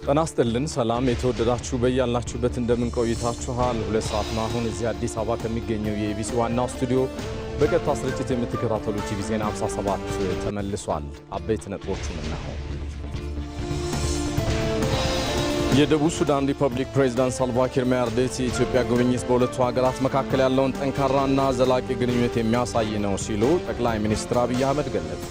ጤና ይስጥልን ሰላም የተወደዳችሁ በያላችሁበት እንደምን ቆይታችኋል? 2 ሰዓት ነው አሁን እዚህ አዲስ አበባ ከሚገኘው የኢቢሲ ዋናው ስቱዲዮ በቀጥታ ስርጭት የምትከታተሉት ኢቢሲ ዜና 57 ተመልሷል። አበይት ነጥቦቹን እናው። የደቡብ ሱዳን ሪፐብሊክ ፕሬዝዳንት ሳልቫ ኪር ማያርዲት የኢትዮጵያ ጉብኝት በሁለቱ ሀገራት መካከል ያለውን ጠንካራና ዘላቂ ግንኙነት የሚያሳይ ነው ሲሉ ጠቅላይ ሚኒስትር አብይ አህመድ ገለጹ።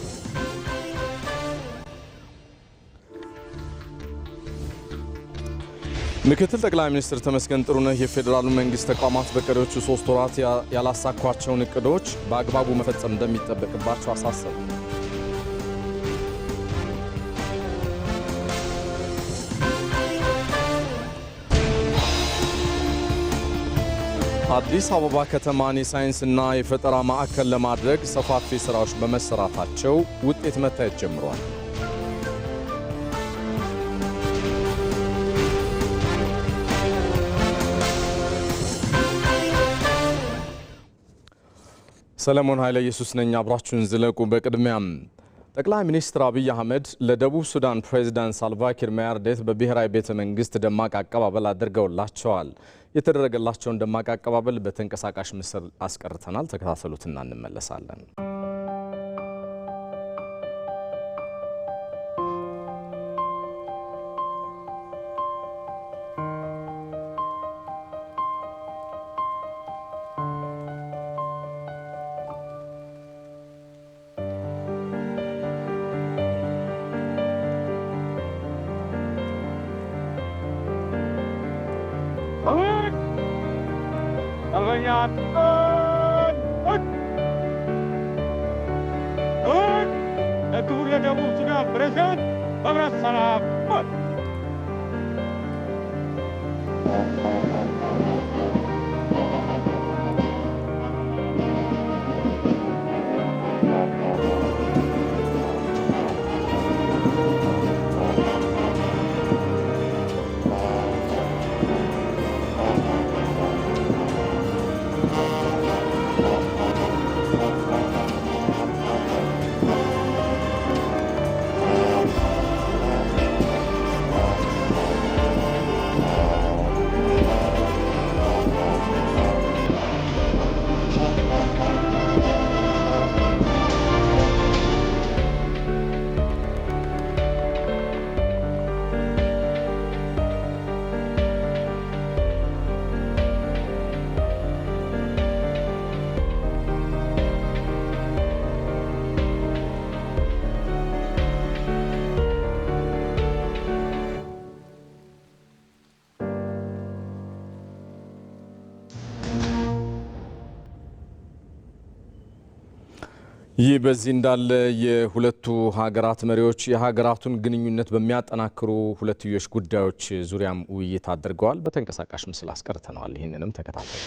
ምክትል ጠቅላይ ሚኒስትር ተመስገን ጥሩነህ የፌዴራሉ መንግስት ተቋማት በቀሪዎቹ 3 ወራት ያላሳኳቸውን እቅዶች በአግባቡ መፈጸም እንደሚጠበቅባቸው አሳሰቡ። አዲስ አበባ ከተማን የሳይንስና የፈጠራ ማዕከል ለማድረግ ሰፋፊ ስራዎች በመሰራታቸው ውጤት መታየት ጀምሯል። ሰለሞን ኃይለ ኢየሱስ ነኝ። አብራችሁን ዝለቁ። በቅድሚያም ጠቅላይ ሚኒስትር አብይ አህመድ ለደቡብ ሱዳን ፕሬዝዳንት ሳልቫ ኪር ማያርዲት በብሔራዊ ቤተ መንግስት ደማቅ አቀባበል አድርገውላቸዋል። የተደረገላቸውን ደማቅ አቀባበል በተንቀሳቃሽ ምስል አስቀርተናል። ተከታተሉትና እንመለሳለን። ይህ በዚህ እንዳለ የሁለቱ ሀገራት መሪዎች የሀገራቱን ግንኙነት በሚያጠናክሩ ሁለትዮሽ ጉዳዮች ዙሪያም ውይይት አድርገዋል። በተንቀሳቃሽ ምስል አስቀርተናል። ይህንንም ተከታተሉ።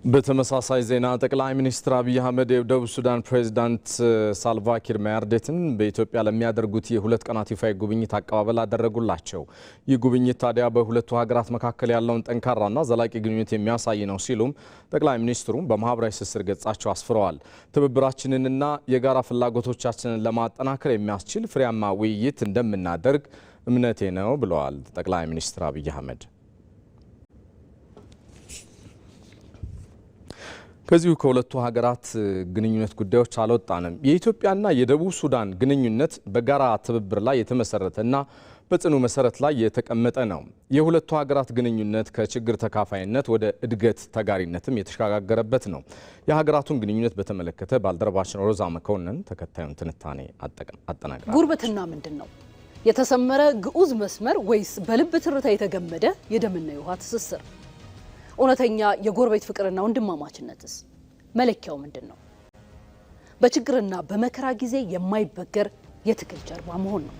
በተመሳሳይ ዜና ጠቅላይ ሚኒስትር አብይ አህመድ የደቡብ ሱዳን ፕሬዝዳንት ሳልቫ ኪር ማያርዲትን በኢትዮጵያ ለሚያደርጉት የሁለት ቀናት ይፋ ጉብኝት አቀባበል አደረጉላቸው። ይህ ጉብኝት ታዲያ በሁለቱ ሀገራት መካከል ያለውን ጠንካራና ዘላቂ ግንኙነት የሚያሳይ ነው ሲሉም ጠቅላይ ሚኒስትሩም በማህበራዊ ትስስር ገጻቸው አስፍረዋል። ትብብራችንንና የጋራ ፍላጎቶቻችንን ለማጠናከር የሚያስችል ፍሬያማ ውይይት እንደምናደርግ እምነቴ ነው ብለዋል ጠቅላይ ሚኒስትር አብይ አህመድ። ከዚሁ ከሁለቱ ሀገራት ግንኙነት ጉዳዮች አልወጣንም። የኢትዮጵያና የደቡብ ሱዳን ግንኙነት በጋራ ትብብር ላይ የተመሰረተና በጽኑ መሰረት ላይ የተቀመጠ ነው። የሁለቱ ሀገራት ግንኙነት ከችግር ተካፋይነት ወደ እድገት ተጋሪነትም የተሸጋገረበት ነው። የሀገራቱን ግንኙነት በተመለከተ ባልደረባችን ሮዛ መኮንን ተከታዩን ትንታኔ አጠናቅራለች። ጉርብትና ምንድን ነው? የተሰመረ ግዑዝ መስመር ወይስ በልብ ትርታ የተገመደ የደምና የውሃ ትስስር? እውነተኛ የጎረቤት ፍቅርና ወንድማማችነትስ መለኪያው ምንድን ነው? በችግርና በመከራ ጊዜ የማይበገር የትግል ጀርባ መሆን ነው።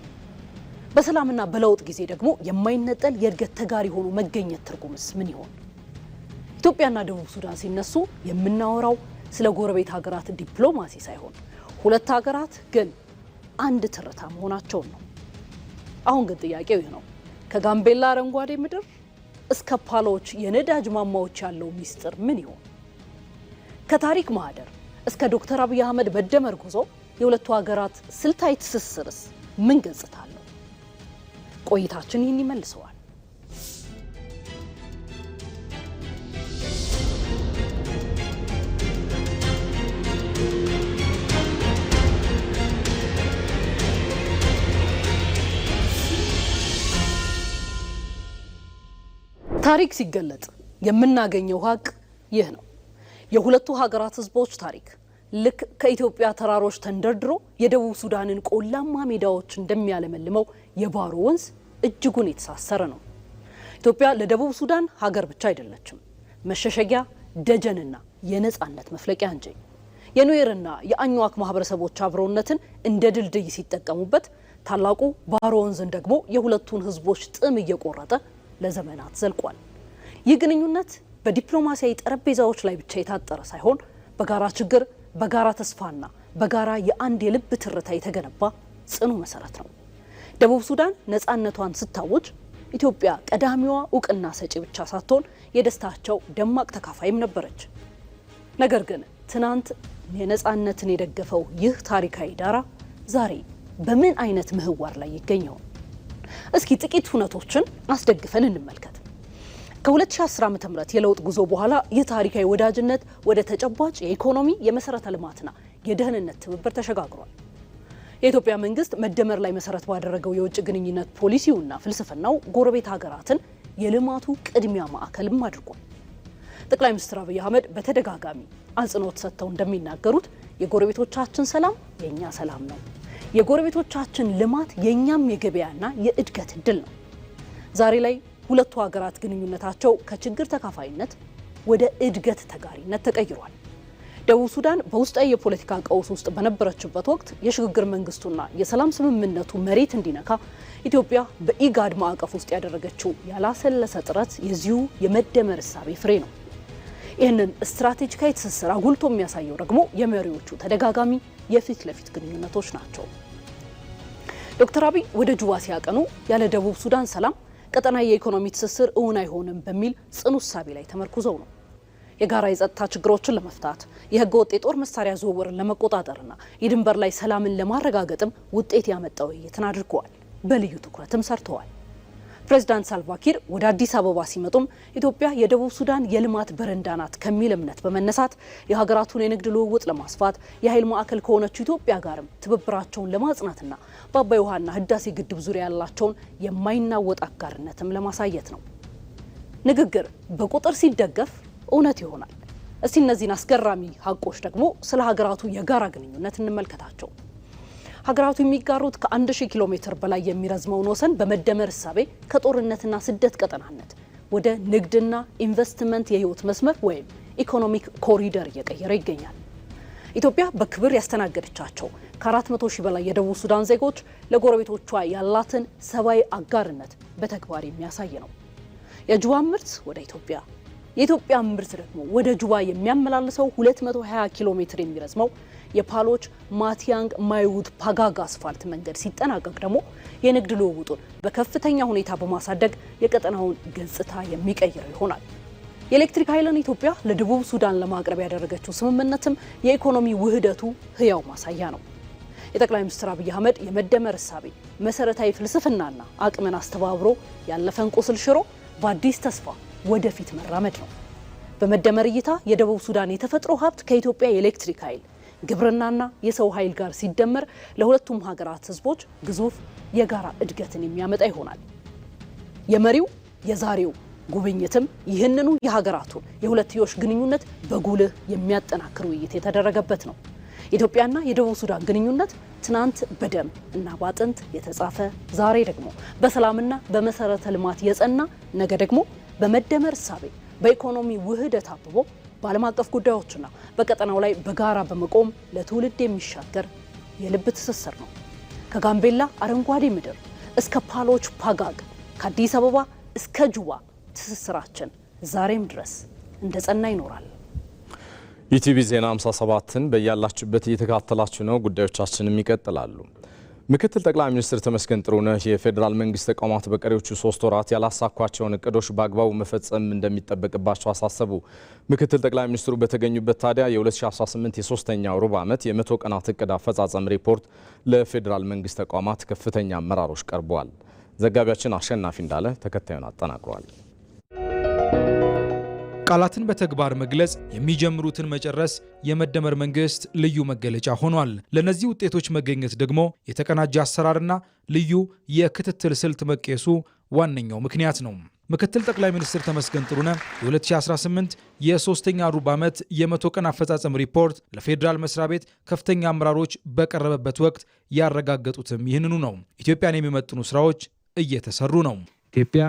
በሰላምና በለውጥ ጊዜ ደግሞ የማይነጠል የእድገት ተጋሪ ሆኖ መገኘት ትርጉምስ ምን ይሆን? ኢትዮጵያና ደቡብ ሱዳን ሲነሱ የምናወራው ስለ ጎረቤት ሀገራት ዲፕሎማሲ ሳይሆን ሁለት ሀገራት ግን አንድ ትርታ መሆናቸውን ነው። አሁን ግን ጥያቄው ይህ ነው። ከጋምቤላ አረንጓዴ ምድር እስከ ፓሎች የነዳጅ ማማዎች ያለው ሚስጥር ምን ይሆን? ከታሪክ ማህደር እስከ ዶክተር አብይ አህመድ መደመር ጉዞ የሁለቱ ሀገራት ስልታዊ ትስስርስ ምን ገጽታ አለው? ቆይታችን ይህን ይመልሰዋል። ታሪክ ሲገለጥ የምናገኘው ሀቅ ይህ ነው። የሁለቱ ሀገራት ህዝቦች ታሪክ ልክ ከኢትዮጵያ ተራሮች ተንደርድሮ የደቡብ ሱዳንን ቆላማ ሜዳዎች እንደሚያለመልመው የባሮ ወንዝ እጅጉን የተሳሰረ ነው። ኢትዮጵያ ለደቡብ ሱዳን ሀገር ብቻ አይደለችም፣ መሸሸጊያ፣ ደጀንና የነጻነት መፍለቂያ እንጂ። የኑዌርና የአኝዋክ ማህበረሰቦች አብሮነትን እንደ ድልድይ ሲጠቀሙበት፣ ታላቁ ባሮ ወንዝን ደግሞ የሁለቱን ህዝቦች ጥም እየቆረጠ ለዘመናት ዘልቋል። ይህ ግንኙነት በዲፕሎማሲያዊ ጠረጴዛዎች ላይ ብቻ የታጠረ ሳይሆን በጋራ ችግር፣ በጋራ ተስፋና በጋራ የአንድ የልብ ትርታ የተገነባ ጽኑ መሰረት ነው። ደቡብ ሱዳን ነጻነቷን ስታውጅ ኢትዮጵያ ቀዳሚዋ እውቅና ሰጪ ብቻ ሳትሆን የደስታቸው ደማቅ ተካፋይም ነበረች። ነገር ግን ትናንት የነጻነትን የደገፈው ይህ ታሪካዊ ዳራ ዛሬ በምን አይነት ምህዋር ላይ ይገኛል? እስኪ ጥቂት ሁነቶችን አስደግፈን እንመልከት። ከ2010 ዓ.ም የለውጥ ጉዞ በኋላ ይህ ታሪካዊ ወዳጅነት ወደ ተጨባጭ የኢኮኖሚ የመሰረተ ልማትና የደህንነት ትብብር ተሸጋግሯል። የኢትዮጵያ መንግስት መደመር ላይ መሰረት ባደረገው የውጭ ግንኙነት ፖሊሲውና ፍልስፍናው ጎረቤት ሀገራትን የልማቱ ቅድሚያ ማዕከልም አድርጓል። ጠቅላይ ሚኒስትር አብይ አህመድ በተደጋጋሚ አጽንኦት ሰጥተው እንደሚናገሩት የጎረቤቶቻችን ሰላም የኛ ሰላም ነው፣ የጎረቤቶቻችን ልማት የኛም የገበያና የእድገት እድል ነው። ዛሬ ላይ ሁለቱ ሀገራት ግንኙነታቸው ከችግር ተካፋይነት ወደ እድገት ተጋሪነት ተቀይሯል። ደቡብ ሱዳን በውስጣዊ የፖለቲካ ቀውስ ውስጥ በነበረችበት ወቅት የሽግግር መንግስቱና የሰላም ስምምነቱ መሬት እንዲነካ ኢትዮጵያ በኢጋድ ማዕቀፍ ውስጥ ያደረገችው ያላሰለሰ ጥረት የዚሁ የመደመር እሳቤ ፍሬ ነው። ይህንን ስትራቴጂካዊ ትስስር አጉልቶ የሚያሳየው ደግሞ የመሪዎቹ ተደጋጋሚ የፊት ለፊት ግንኙነቶች ናቸው። ዶክተር አብይ ወደ ጁባ ሲያቀኑ ያለ ደቡብ ሱዳን ሰላም ቀጠናዊ የኢኮኖሚ ትስስር እውን አይሆንም በሚል ጽኑ እሳቤ ላይ ተመርኩዘው ነው። የጋራ የጸጥታ ችግሮችን ለመፍታት የህገ ወጥ የጦር መሳሪያ ዝውውርን ለመቆጣጠርና የድንበር ላይ ሰላምን ለማረጋገጥም ውጤት ያመጣው ውይይትን አድርገዋል። በልዩ ትኩረትም ሰርተዋል። ፕሬዝዳንት ሳልቫኪር ወደ አዲስ አበባ ሲመጡም ኢትዮጵያ የደቡብ ሱዳን የልማት በረንዳ ናት ከሚል እምነት በመነሳት የሀገራቱን የንግድ ልውውጥ ለማስፋት የኃይል ማዕከል ከሆነችው ኢትዮጵያ ጋርም ትብብራቸውን ለማጽናትና በአባይ ውሃና ህዳሴ ግድብ ዙሪያ ያላቸውን የማይናወጥ አጋርነትም ለማሳየት ነው። ንግግር በቁጥር ሲደገፍ እውነት ይሆናል። እስቲ እነዚህን አስገራሚ ሀቆች ደግሞ ስለ ሀገራቱ የጋራ ግንኙነት እንመልከታቸው። ሀገራቱ የሚጋሩት ከ1000 ኪሎ ሜትር በላይ የሚረዝመውን ወሰን በመደመር እሳቤ ከጦርነትና ስደት ቀጠናነት ወደ ንግድና ኢንቨስትመንት የህይወት መስመር ወይም ኢኮኖሚክ ኮሪደር እየቀየረ ይገኛል። ኢትዮጵያ በክብር ያስተናገደቻቸው ከ400 ሺህ በላይ የደቡብ ሱዳን ዜጎች ለጎረቤቶቿ ያላትን ሰብአዊ አጋርነት በተግባር የሚያሳይ ነው። የጁባ ምርት ወደ ኢትዮጵያ፣ የኢትዮጵያ ምርት ደግሞ ወደ ጁባ የሚያመላልሰው 220 ኪሎ ሜትር የሚረዝመው የፓሎች ማቲያንግ ማይውድ ፓጋጋ አስፋልት መንገድ ሲጠናቀቅ ደግሞ የንግድ ልውውጡን በከፍተኛ ሁኔታ በማሳደግ የቀጠናውን ገጽታ የሚቀይረው ይሆናል። የኤሌክትሪክ ኃይልን ኢትዮጵያ ለደቡብ ሱዳን ለማቅረብ ያደረገችው ስምምነትም የኢኮኖሚ ውህደቱ ህያው ማሳያ ነው። የጠቅላይ ሚኒስትር አብይ አህመድ የመደመር እሳቤ መሰረታዊ ፍልስፍናና አቅምን አስተባብሮ ያለፈን ቁስል ሽሮ በአዲስ ተስፋ ወደፊት መራመድ ነው። በመደመር እይታ የደቡብ ሱዳን የተፈጥሮ ሀብት ከኢትዮጵያ የኤሌክትሪክ ኃይል ግብርናና የሰው ኃይል ጋር ሲደመር ለሁለቱም ሀገራት ህዝቦች ግዙፍ የጋራ እድገትን የሚያመጣ ይሆናል። የመሪው የዛሬው ጉብኝትም ይህንኑ የሀገራቱን የሁለትዮሽ ግንኙነት በጉልህ የሚያጠናክር ውይይት የተደረገበት ነው። ኢትዮጵያና የደቡብ ሱዳን ግንኙነት ትናንት በደም እና ባጥንት የተጻፈ ዛሬ ደግሞ በሰላምና በመሰረተ ልማት የጸና ነገ ደግሞ በመደመር እሳቤ በኢኮኖሚ ውህደት አብቦ በዓለም አቀፍ ጉዳዮችና በቀጠናው ላይ በጋራ በመቆም ለትውልድ የሚሻገር የልብ ትስስር ነው። ከጋምቤላ አረንጓዴ ምድር እስከ ፓሎች ፓጋግ፣ ከአዲስ አበባ እስከ ጁባ ትስስራችን ዛሬም ድረስ እንደጸና ይኖራል። ኢቲቪ ዜና 57ን በያላችሁበት እየተከታተላችሁ ነው። ጉዳዮቻችንም ይቀጥላሉ። ምክትል ጠቅላይ ሚኒስትር ተመስገን ጥሩነህ የፌዴራል መንግስት ተቋማት በቀሪዎቹ 3 ወራት ያላሳኳቸውን እቅዶች በአግባቡ መፈጸም እንደሚጠበቅባቸው አሳሰቡ። ምክትል ጠቅላይ ሚኒስትሩ በተገኙበት ታዲያ የ2018 የሶስተኛው ሩብ ዓመት የ100 ቀናት እቅድ አፈጻጸም ሪፖርት ለፌዴራል መንግስት ተቋማት ከፍተኛ አመራሮች ቀርቧል። ዘጋቢያችን አሸናፊ እንዳለ ተከታዩን አጠናቅሯል። ቃላትን በተግባር መግለጽ፣ የሚጀምሩትን መጨረስ የመደመር መንግስት ልዩ መገለጫ ሆኗል። ለነዚህ ውጤቶች መገኘት ደግሞ የተቀናጀ አሰራርና ልዩ የክትትል ስልት መቀየሱ ዋነኛው ምክንያት ነው። ምክትል ጠቅላይ ሚኒስትር ተመስገን ጥሩነህ የ2018 የሶስተኛ ሩብ ዓመት የ100 ቀን አፈጻጸም ሪፖርት ለፌዴራል መስሪያ ቤት ከፍተኛ አመራሮች በቀረበበት ወቅት ያረጋገጡትም ይህንኑ ነው። ኢትዮጵያን የሚመጥኑ ስራዎች እየተሰሩ ነው። ኢትዮጵያ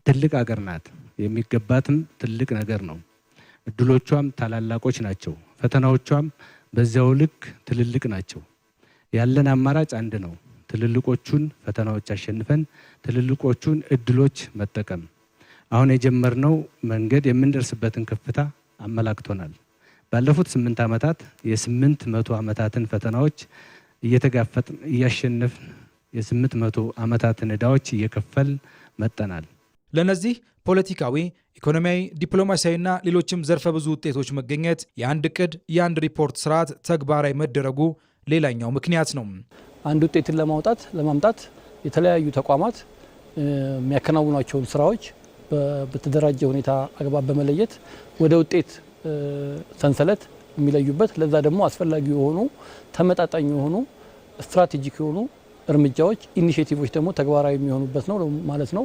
ትልቅ ሀገር ናት። የሚገባትም ትልቅ ነገር ነው። እድሎቿም ታላላቆች ናቸው። ፈተናዎቿም በዚያው ልክ ትልልቅ ናቸው። ያለን አማራጭ አንድ ነው። ትልልቆቹን ፈተናዎች አሸንፈን ትልልቆቹን እድሎች መጠቀም። አሁን የጀመርነው መንገድ የምንደርስበትን ከፍታ አመላክቶናል። ባለፉት 8 ዓመታት የ800 ዓመታትን ፈተናዎች እየተጋፈጥን እያሸነፍን የ800 ዓመታትን ዕዳዎች እየከፈልን መጠናል። ለነዚህ ፖለቲካዊ፣ ኢኮኖሚያዊ፣ ዲፕሎማሲያዊና ሌሎችም ዘርፈ ብዙ ውጤቶች መገኘት የአንድ እቅድ የአንድ ሪፖርት ስርዓት ተግባራዊ መደረጉ ሌላኛው ምክንያት ነው። አንድ ውጤትን ለማምጣት የተለያዩ ተቋማት የሚያከናውኗቸውን ስራዎች በተደራጀ ሁኔታ አግባብ በመለየት ወደ ውጤት ሰንሰለት የሚለዩበት፣ ለዛ ደግሞ አስፈላጊ የሆኑ ተመጣጣኝ የሆኑ ስትራቴጂክ የሆኑ እርምጃዎች ኢኒሼቲቮች ደግሞ ተግባራዊ የሚሆኑበት ነው ማለት ነው።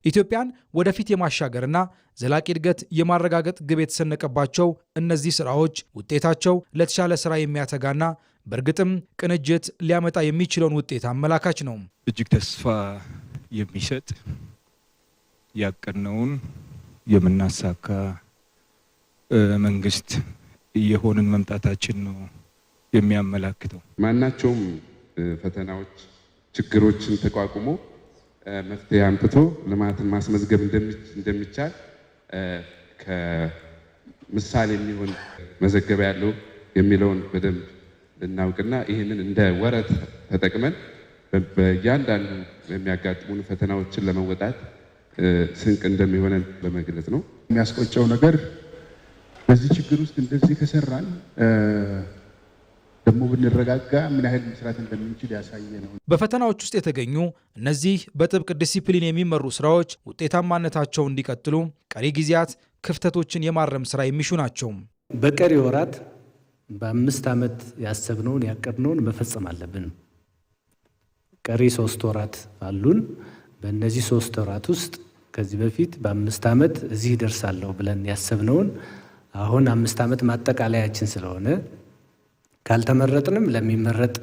ኢትዮጵያን ወደፊት የማሻገርና ዘላቂ እድገት የማረጋገጥ ግብ የተሰነቀባቸው እነዚህ ስራዎች ውጤታቸው ለተሻለ ስራ የሚያተጋና በእርግጥም ቅንጅት ሊያመጣ የሚችለውን ውጤት አመላካች ነው። እጅግ ተስፋ የሚሰጥ ያቀድነውን የምናሳካ መንግስት እየሆንን መምጣታችን ነው የሚያመላክተው። ማናቸውም ፈተናዎች፣ ችግሮችን ተቋቁሞ መፍትሄ አምጥቶ ልማትን ማስመዝገብ እንደሚቻል ከምሳሌ የሚሆን መዘገቢያ ያለው የሚለውን በደንብ ልናውቅና ይህንን እንደ ወረት ተጠቅመን በእያንዳንዱ የሚያጋጥሙን ፈተናዎችን ለመወጣት ስንቅ እንደሚሆነን በመግለጽ ነው። የሚያስቆጨው ነገር በዚህ ችግር ውስጥ እንደዚህ ከሰራን ደግሞ ብንረጋጋ ምን ያህል መስራት እንደምንችል ያሳየ ነው። በፈተናዎች ውስጥ የተገኙ እነዚህ በጥብቅ ዲሲፕሊን የሚመሩ ስራዎች ውጤታማነታቸው እንዲቀጥሉ ቀሪ ጊዜያት ክፍተቶችን የማረም ስራ የሚሹ ናቸው። በቀሪ ወራት በ5 ዓመት ያሰብነውን ያቀድነውን መፈጸም አለብን። ቀሪ 3 ወራት አሉን። በእነዚህ 3 ወራት ውስጥ ከዚህ በፊት በ5 ዓመት እዚህ ደርሳለሁ ብለን ያሰብነውን አሁን 5 ዓመት ማጠቃለያችን ስለሆነ ካልተመረጥንም ለሚመረጥ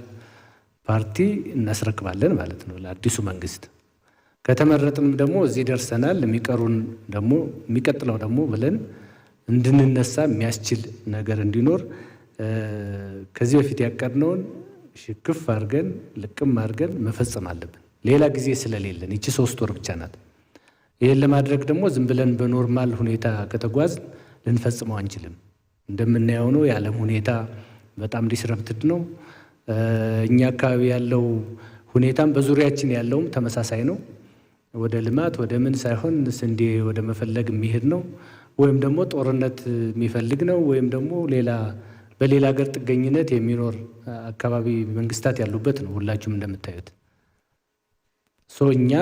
ፓርቲ እናስረክባለን ማለት ነው፣ ለአዲሱ መንግስት። ከተመረጥንም ደግሞ እዚህ ደርሰናል፣ የሚቀጥለው ደግሞ ብለን እንድንነሳ የሚያስችል ነገር እንዲኖር ከዚህ በፊት ያቀድነውን ሽክፍ አድርገን ልቅም አድርገን መፈጸም አለብን። ሌላ ጊዜ ስለሌለን ይቺ 3 ወር ብቻ ናት። ይህን ለማድረግ ደግሞ ዝም ብለን በኖርማል ሁኔታ ከተጓዝ ልንፈጽመው አንችልም። እንደምናየው ነው የዓለም ሁኔታ በጣም ዲስረፕትድ ነው። እኛ አካባቢ ያለው ሁኔታም በዙሪያችን ያለውም ተመሳሳይ ነው። ወደ ልማት ወደ ምን ሳይሆን ስንዴ ወደ መፈለግ የሚሄድ ነው፣ ወይም ደግሞ ጦርነት የሚፈልግ ነው፣ ወይም ደግሞ በሌላ ሀገር ጥገኝነት የሚኖር አካባቢ መንግስታት ያሉበት ነው ሁላችሁም እንደምታዩት። እኛ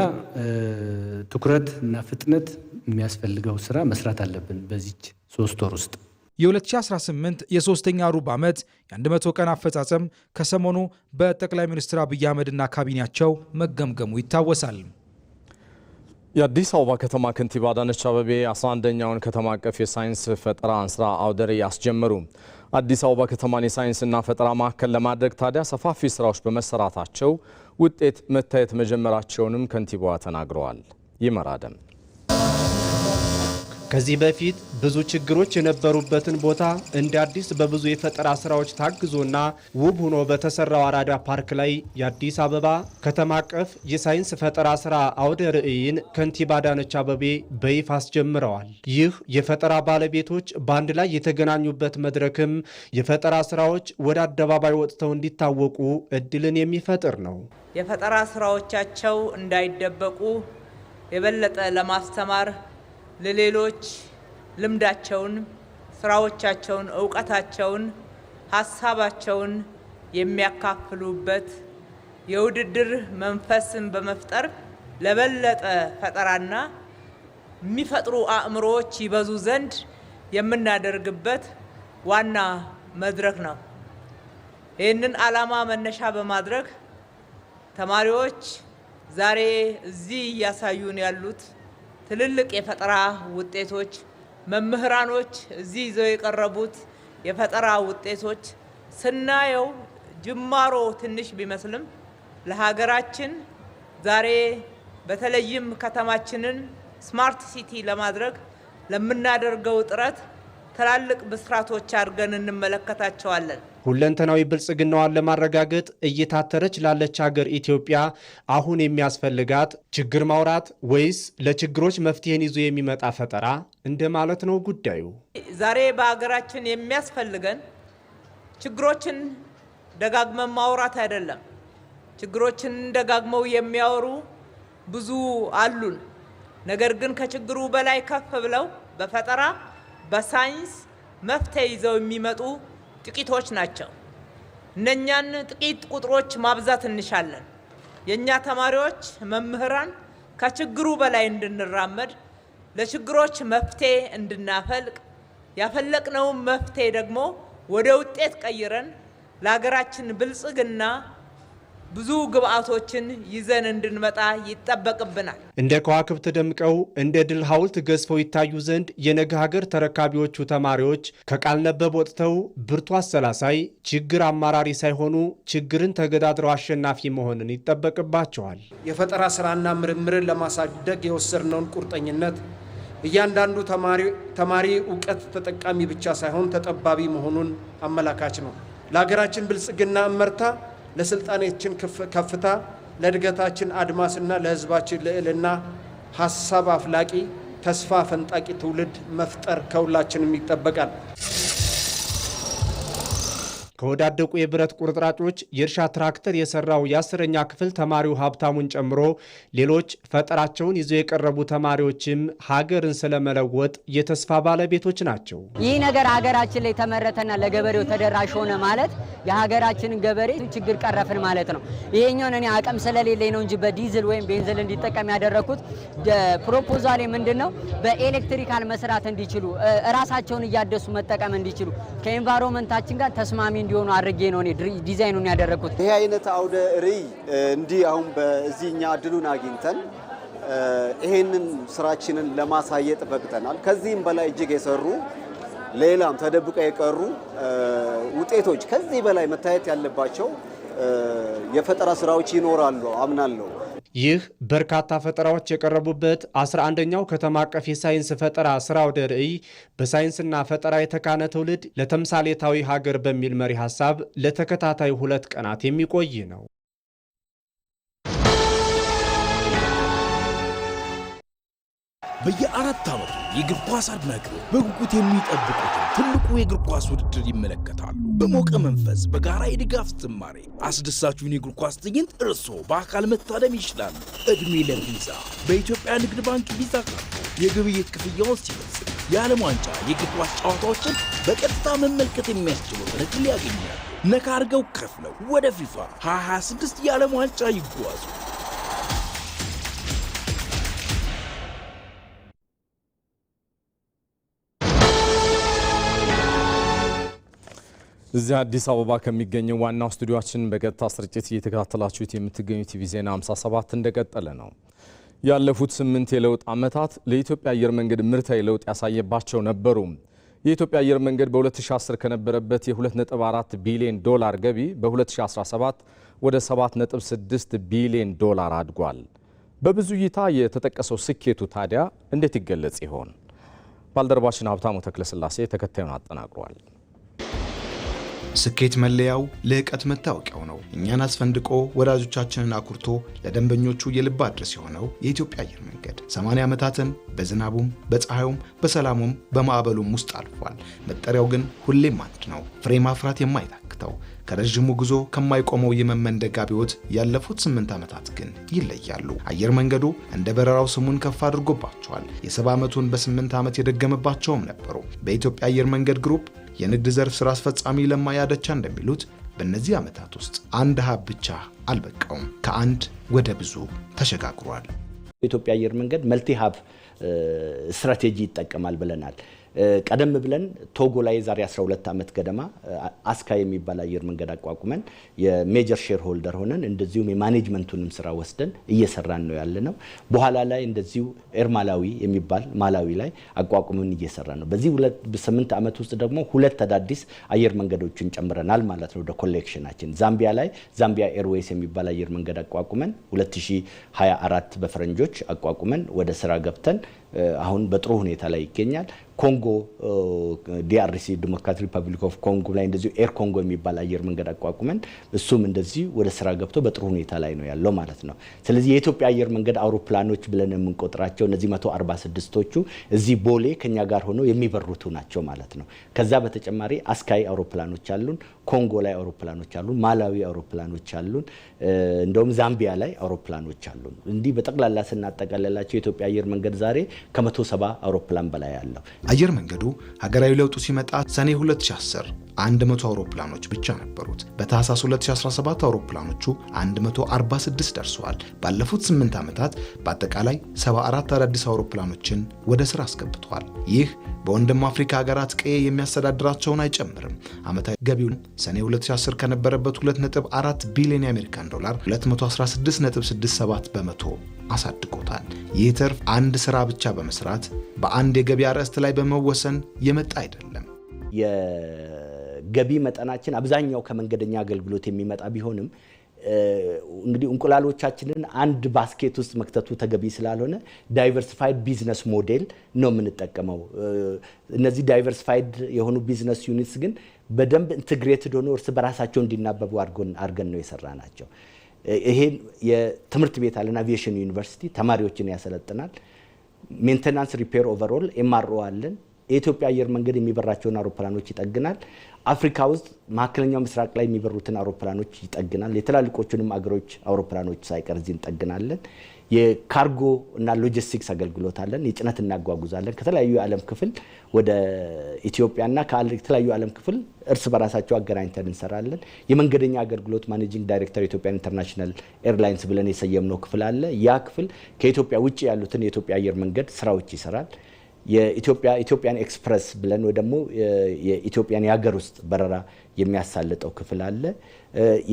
ትኩረት እና ፍጥነት የሚያስፈልገው ስራ መስራት አለብን በዚህ 3 ወር ውስጥ። የ2018 የሶስተኛ ሩብ ዓመት የ100 ቀን አፈጻጸም ከሰሞኑ በጠቅላይ ሚኒስትር አብይ አህመድና ካቢኔያቸው መገምገሙ ይታወሳል። የአዲስ አበባ ከተማ ከንቲባ አዳነች አቤቤ 11ኛውን ከተማ አቀፍ የሳይንስ ፈጠራ ስራ አውደ ርዕይ አስጀመሩ። አዲስ አበባ ከተማን የሳይንስና ፈጠራ ማዕከል ለማድረግ ታዲያ ሰፋፊ ስራዎች በመሰራታቸው ውጤት መታየት መጀመራቸውንም ከንቲባዋ ተናግረዋል። ይመራደም ከዚህ በፊት ብዙ ችግሮች የነበሩበትን ቦታ እንደ አዲስ በብዙ የፈጠራ ስራዎች ታግዞና ውብ ሆኖ በተሰራው አራዳ ፓርክ ላይ የአዲስ አበባ ከተማ አቀፍ የሳይንስ ፈጠራ ስራ አውደ ርዕይን ከንቲባ አዳነች አቤቤ በይፋ አስጀምረዋል። ይህ የፈጠራ ባለቤቶች በአንድ ላይ የተገናኙበት መድረክም የፈጠራ ስራዎች ወደ አደባባይ ወጥተው እንዲታወቁ እድልን የሚፈጥር ነው። የፈጠራ ስራዎቻቸው እንዳይደበቁ የበለጠ ለማስተማር ለሌሎች ልምዳቸውን፣ ስራዎቻቸውን፣ ዕውቀታቸውን፣ ሀሳባቸውን የሚያካፍሉበት የውድድር መንፈስን በመፍጠር ለበለጠ ፈጠራና የሚፈጥሩ አእምሮዎች ይበዙ ዘንድ የምናደርግበት ዋና መድረክ ነው። ይህንን ዓላማ መነሻ በማድረግ ተማሪዎች ዛሬ እዚህ እያሳዩን ያሉት ትልልቅ የፈጠራ ውጤቶች፣ መምህራኖች እዚህ ይዘው የቀረቡት የፈጠራ ውጤቶች ስናየው ጅማሮ ትንሽ ቢመስልም ለሀገራችን ዛሬ በተለይም ከተማችንን ስማርት ሲቲ ለማድረግ ለምናደርገው ጥረት ትላልቅ ብስራቶች አድርገን እንመለከታቸዋለን። ሁለንተናዊ ብልጽግናዋን ለማረጋገጥ እየታተረች ላለች ሀገር ኢትዮጵያ አሁን የሚያስፈልጋት ችግር ማውራት ወይስ ለችግሮች መፍትሄን ይዞ የሚመጣ ፈጠራ እንደማለት ነው ጉዳዩ። ዛሬ በሀገራችን የሚያስፈልገን ችግሮችን ደጋግመን ማውራት አይደለም። ችግሮችን ደጋግመው የሚያወሩ ብዙ አሉን። ነገር ግን ከችግሩ በላይ ከፍ ብለው በፈጠራ በሳይንስ መፍትሄ ይዘው የሚመጡ ጥቂቶች ናቸው። እነኛን ጥቂት ቁጥሮች ማብዛት እንሻለን። የኛ ተማሪዎች፣ መምህራን ከችግሩ በላይ እንድንራመድ ለችግሮች መፍትሄ እንድናፈልቅ ያፈለቅነውን መፍትሄ ደግሞ ወደ ውጤት ቀይረን ለሀገራችን ብልጽግና ብዙ ግብአቶችን ይዘን እንድንመጣ ይጠበቅብናል። እንደ ከዋክብት ደምቀው እንደ ድል ሐውልት ገዝፈው ይታዩ ዘንድ የነገ ሀገር ተረካቢዎቹ ተማሪዎች ከቃል ነበብ ወጥተው ብርቱ አሰላሳይ፣ ችግር አማራሪ ሳይሆኑ ችግርን ተገዳድረው አሸናፊ መሆንን ይጠበቅባቸዋል። የፈጠራ ስራና ምርምርን ለማሳደግ የወሰድነውን ቁርጠኝነት እያንዳንዱ ተማሪ እውቀት ተጠቃሚ ብቻ ሳይሆን ተጠባቢ መሆኑን አመላካች ነው። ለሀገራችን ብልጽግና እመርታ፣ ለስልጣኔችን ከፍታ፣ ለእድገታችን አድማስና ለሕዝባችን ልዕልና ሀሳብ አፍላቂ ተስፋ ፈንጣቂ ትውልድ መፍጠር ከሁላችንም ይጠበቃል። ከወዳደቁ የብረት ቁርጥራጮች የእርሻ ትራክተር የሰራው የ10ኛ ክፍል ተማሪው ሀብታሙን ጨምሮ ሌሎች ፈጠራቸውን ይዘው የቀረቡ ተማሪዎችም ሀገርን ስለመለወጥ የተስፋ ባለቤቶች ናቸው። ይህ ነገር ሀገራችን ላይ ተመረተና ለገበሬው ተደራሽ ሆነ ማለት የሀገራችንን ገበሬ ችግር ቀረፍን ማለት ነው። ይሄኛውን እኔ አቅም ስለሌለኝ ነው እንጂ በዲዝል ወይም ቤንዚል እንዲጠቀም ያደረኩት ፕሮፖዛሌ ምንድነው በኤሌክትሪካል መስራት እንዲችሉ ራሳቸውን እያደሱ መጠቀም እንዲችሉ ከኤንቫይሮንመንታችን ጋር ተስማሚ እንዲሆኑ አድርጌ ነው ዲዛይኑን ያደረኩት። ይሄ አይነት አውደ ርዕይ እንዲህ አሁን በዚህኛ እድሉን አግኝተን ይሄንን ስራችንን ለማሳየት በቅተናል። ከዚህም በላይ እጅግ የሰሩ ሌላም ተደብቀው የቀሩ ውጤቶች ከዚህ በላይ መታየት ያለባቸው የፈጠራ ስራዎች ይኖራሉ አምናለሁ። ይህ በርካታ ፈጠራዎች የቀረቡበት 11ኛው ከተማ አቀፍ የሳይንስ ፈጠራ ስራ አውደ ርዕይ በሳይንስና ፈጠራ የተካነ ትውልድ ለተምሳሌታዊ ሀገር በሚል መሪ ሀሳብ ለተከታታይ 2 ቀናት የሚቆይ ነው። በየ4 ዓመቱ የእግር ኳስ አድናቂዎች በጉጉት የሚጠብቁት ትልቁ የእግር ኳስ ውድድር ይመለከታሉ። በሞቀ መንፈስ በጋራ የድጋፍ ዝማሬ አስደሳቹን የእግር ኳስ ትዕይንት እርስዎ በአካል መታደም ይችላሉ። እድሜ ለቪዛ! በኢትዮጵያ ንግድ ባንክ ቪዛ ካርድ የግብይት ክፍያውን ሲፈጽሙ የዓለም ዋንጫ የእግር ኳስ ጨዋታዎችን በቀጥታ መመልከት የሚያስችሉትን ዕድል ያገኛሉ። ነካ አድርገው ከፍለው ወደ ፊፋ 2026 የዓለም ዋንጫ ይጓዙ። እዚህ አዲስ አበባ ከሚገኘው ዋናው ስቱዲዮአችን በቀጥታ ስርጭት እየተከታተላችሁት የምትገኙት ቲቪ ዜና 57 እንደቀጠለ ነው። ያለፉት 8 የለውጥ ዓመታት ለኢትዮጵያ አየር መንገድ ምርታዊ ለውጥ ያሳየባቸው ነበሩ። የኢትዮጵያ አየር መንገድ በ2010 ከነበረበት የ2.4 ቢሊዮን ዶላር ገቢ በ2017 ወደ 7.6 ቢሊዮን ዶላር አድጓል። በብዙ እይታ የተጠቀሰው ስኬቱ ታዲያ እንዴት ይገለጽ ይሆን? ባልደረባችን ሀብታሙ ተክለስላሴ ተከታዩን አጠናቅሯል። ስኬት መለያው ልዕቀት መታወቂያው ነው። እኛን አስፈንድቆ ወዳጆቻችንን አኩርቶ ለደንበኞቹ የልብ አድረስ የሆነው የኢትዮጵያ አየር መንገድ 80 ዓመታትን በዝናቡም በፀሐዩም በሰላሙም በማዕበሉም ውስጥ አልፏል። መጠሪያው ግን ሁሌም አንድ ነው፣ ፍሬ ማፍራት የማይታክተው። ከረዥሙ ጉዞ ከማይቆመው የመመንደግ አብዮት ያለፉት 8 ዓመታት ግን ይለያሉ። አየር መንገዱ እንደ በረራው ስሙን ከፍ አድርጎባቸዋል። የ70 ዓመቱን በ8 ዓመት የደገመባቸውም ነበሩ። በኢትዮጵያ አየር መንገድ ግሩፕ የንግድ ዘርፍ ስራ አስፈጻሚ ለማ ያደቻ እንደሚሉት በእነዚህ ዓመታት ውስጥ አንድ ሀብ ብቻ አልበቃውም፣ ከአንድ ወደ ብዙ ተሸጋግሯል። የኢትዮጵያ አየር መንገድ መልቲ ሀብ ስትራቴጂ ይጠቀማል ብለናል። ቀደም ብለን ቶጎ ላይ ዛሬ 12 ዓመት ገደማ አስካ የሚባል አየር መንገድ አቋቁመን የሜጀር ሼር ሆልደር ሆነን እንደዚሁም የማኔጅመንቱንም ስራ ወስደን እየሰራን ነው ያለነው። በኋላ ላይ እንደዚሁ ኤርማላዊ የሚባል ማላዊ ላይ አቋቁመን እየሰራን ነው። በዚህ 8 ዓመት ውስጥ ደግሞ 2 አዳዲስ አየር መንገዶችን ጨምረናል ማለት ነው ወደ ኮሌክሽናችን። ዛምቢያ ላይ ዛምቢያ ኤርዌይስ የሚባል አየር መንገድ አቋቁመን 2024 በፈረንጆች አቋቁመን ወደ ስራ ገብተን አሁን በጥሩ ሁኔታ ላይ ይገኛል። ኮንጎ ዲአርሲ ዲሞክራቲክ ሪፐብሊክ ኦፍ ኮንጎ ላይ እንደዚሁ ኤር ኮንጎ የሚባል አየር መንገድ አቋቁመን እሱም እንደዚሁ ወደ ስራ ገብቶ በጥሩ ሁኔታ ላይ ነው ያለው ማለት ነው። ስለዚህ የኢትዮጵያ አየር መንገድ አውሮፕላኖች ብለን የምንቆጥራቸው እነዚህ 146ቶቹ እዚህ ቦሌ ከኛ ጋር ሆነው የሚበሩቱ ናቸው ማለት ነው። ከዛ በተጨማሪ አስካይ አውሮፕላኖች አሉን፣ ኮንጎ ላይ አውሮፕላኖች አሉን፣ ማላዊ አውሮፕላኖች አሉን፣ እንደውም ዛምቢያ ላይ አውሮፕላኖች አሉን። እንዲህ በጠቅላላ ስናጠቃለላቸው የኢትዮጵያ አየር መንገድ ዛሬ ከ170 አውሮፕላን በላይ አለው። አየር መንገዱ ሀገራዊ ለውጡ ሲመጣ ሰኔ 2010 100 አውሮፕላኖች ብቻ ነበሩት። በታህሳስ 2017 አውሮፕላኖቹ 146 ደርሰዋል። ባለፉት 8 ዓመታት በአጠቃላይ 74 አዳዲስ አውሮፕላኖችን ወደ ስራ አስገብተዋል። ይህ በወንድም አፍሪካ ሀገራት ቀዬ የሚያስተዳድራቸውን አይጨምርም። ዓመታዊ ገቢውን ሰኔ 2010 ከነበረበት 2.4 ቢሊዮን የአሜሪካን ዶላር 216.67 በመቶ አሳድጎታል። ይህ ትርፍ አንድ ስራ ብቻ በመስራት በአንድ የገቢ አርዕስት ላይ በመወሰን የመጣ አይደለም። የገቢ መጠናችን አብዛኛው ከመንገደኛ አገልግሎት የሚመጣ ቢሆንም እንግዲህ እንቁላሎቻችንን አንድ ባስኬት ውስጥ መክተቱ ተገቢ ስላልሆነ ዳይቨርሲፋይድ ቢዝነስ ሞዴል ነው የምንጠቀመው። እነዚህ ዳይቨርሲፋይድ የሆኑ ቢዝነስ ዩኒትስ ግን በደንብ ኢንቴግሬትድ ሆኖ እርስ በራሳቸው እንዲናበቡ አድርገን ነው የሰራ ናቸው። ይሄን የትምህርት ቤት አለን፣ አቪዬሽን ዩኒቨርሲቲ ተማሪዎችን ያሰለጥናል። ሜንቴናንስ ሪፔር ኦቨርኦል ኤምአርኦ አለን። የኢትዮጵያ አየር መንገድ የሚበራቸውን አውሮፕላኖች ይጠግናል። አፍሪካ ውስጥ መካከለኛው ምስራቅ ላይ የሚበሩትን አውሮፕላኖች ይጠግናል። የትላልቆቹንም አገሮች አውሮፕላኖች ሳይቀር እዚህ እንጠግናለን። የካርጎ እና ሎጂስቲክስ አገልግሎት አለን። የጭነት እናጓጉዛለን ከተለያዩ የዓለም ክፍል ወደ ኢትዮጵያና ከተለያዩ የዓለም ክፍል እርስ በራሳቸው አገናኝተን እንሰራለን። የመንገደኛ አገልግሎት ማኔጂንግ ዳይሬክተር ኢትዮጵያ ኢንተርናሽናል ኤርላይንስ ብለን የሰየምነው ክፍል አለ። ያ ክፍል ከኢትዮጵያ ውጭ ያሉትን የኢትዮጵያ አየር መንገድ ስራዎች ይሰራል። የኢትዮጵያን ኤክስፕረስ ብለን ወይ ደግሞ የኢትዮጵያን የሀገር ውስጥ በረራ የሚያሳልጠው ክፍል አለ።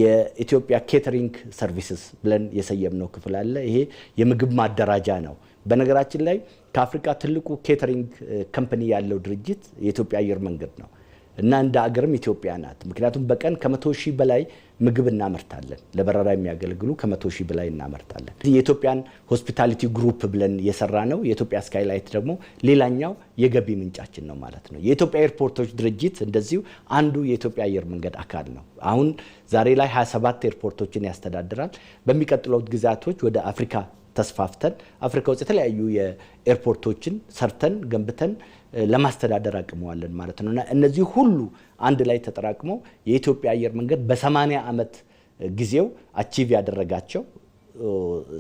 የኢትዮጵያ ኬተሪንግ ሰርቪስስ ብለን የሰየምነው ክፍል አለ። ይሄ የምግብ ማደራጃ ነው። በነገራችን ላይ ከአፍሪካ ትልቁ ኬተሪንግ ከምፓኒ ያለው ድርጅት የኢትዮጵያ አየር መንገድ ነው እና እንደ አገርም ኢትዮጵያ ናት። ምክንያቱም በቀን ከ100,000 በላይ ምግብ እናመርታለን። ለበረራ የሚያገለግሉ ከ100,000 በላይ እናመርታለን። የኢትዮጵያን ሆስፒታሊቲ ግሩፕ ብለን የሰራ ነው። የኢትዮጵያ ስካይላይት ደግሞ ሌላኛው የገቢ ምንጫችን ነው ማለት ነው። የኢትዮጵያ ኤርፖርቶች ድርጅት እንደዚሁ አንዱ የኢትዮጵያ አየር መንገድ አካል ነው። አሁን ዛሬ ላይ 27 ኤርፖርቶችን ያስተዳድራል። በሚቀጥሉት ጊዜያቶች ወደ አፍሪካ ተስፋፍተን አፍሪካ ውስጥ የተለያዩ የኤርፖርቶችን ሰርተን ገንብተን ለማስተዳደር አቅመዋለን ማለት ነው እና እነዚህ ሁሉ አንድ ላይ ተጠራቅመው የኢትዮጵያ አየር መንገድ በ80 ዓመት ጊዜው አቺቭ ያደረጋቸው